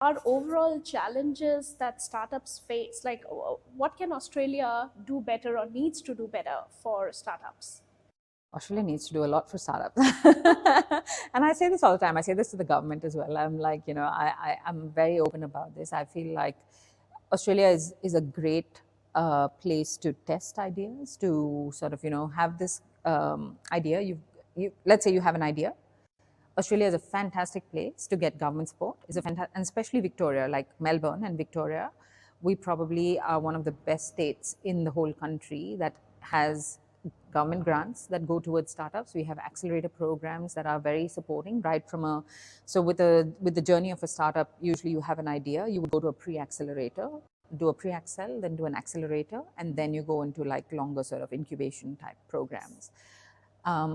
are overall challenges that startups face? Like, what can Australia do better or needs to do better for startups? Australia needs to do a lot for startups. And I say this all the time. I say this to the government as well. I'm like, I'm very open about this. I feel like Australia is a great place to test ideas, to sort of, have this idea. Let's say you have an idea. Australia is a fantastic place to get government support. And especially Victoria, like Melbourne and Victoria, we probably are one of the best states in the whole country that has government grants that go towards startups. We have accelerator programs that are very supporting, right from with the journey of a startup. Usually, you have an idea, you would go to a pre-accelerator, do a pre-accel, then do an accelerator, and then you go into like longer sort of incubation type programs.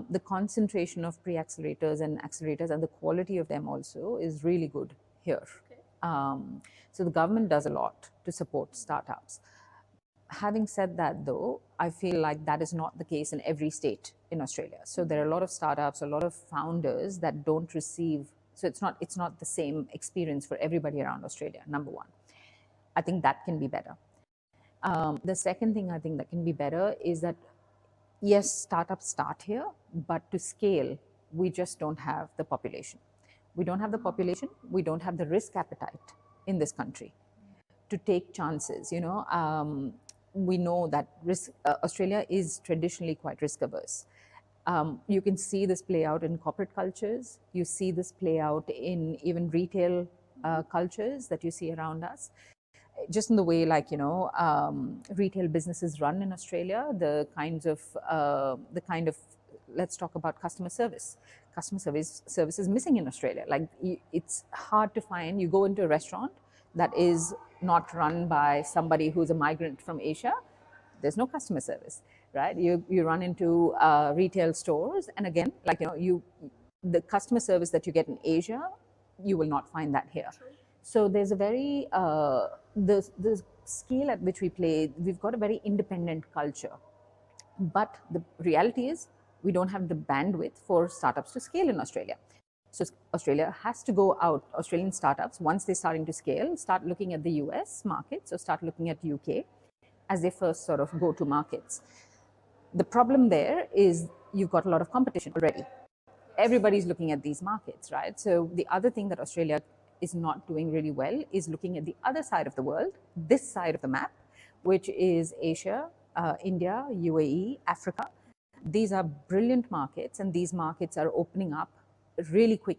The concentration of pre-accelerators and accelerators and the quality of them also is really good here. So the government does a lot to support startups. Having said that, though, I feel like that is not the case in every state in Australia. So there are a lot of startups, a lot of founders that don't receive. So it's not the same experience for everybody around Australia. Number one, I think that can be better. The second thing I think that can be better is that yes, startups start here, but to scale, we just don't have the population. We don't have the population. We don't have the risk appetite in this country to take chances. We know that Australia is traditionally quite risk averse. You can see this play out in corporate cultures. You see this play out in even retail cultures that you see around us. Just in the way, like, retail businesses run in Australia, the kind of, let's talk about customer service. Service is missing in Australia. Like, it's hard to find. You go into a restaurant that is not run by somebody who's a migrant from Asia, there's no customer service, right? You run into retail stores, and again, like, the customer service that you get in Asia, you will not find that here. So there's a very the scale at which we play. We've got a very independent culture, but the reality is we don't have the bandwidth for startups to scale in Australia. So Australia has to go out. Australian startups, once they're starting to scale, start looking at the US markets or start looking at UK as their first sort of go-to markets. The problem there is you've got a lot of competition already. Everybody's looking at these markets, right? So the other thing that Australia is not doing really well is looking at the other side of the world, this side of the map, which is Asia, India, UAE, Africa. These are brilliant markets, and these markets are opening up really quickly.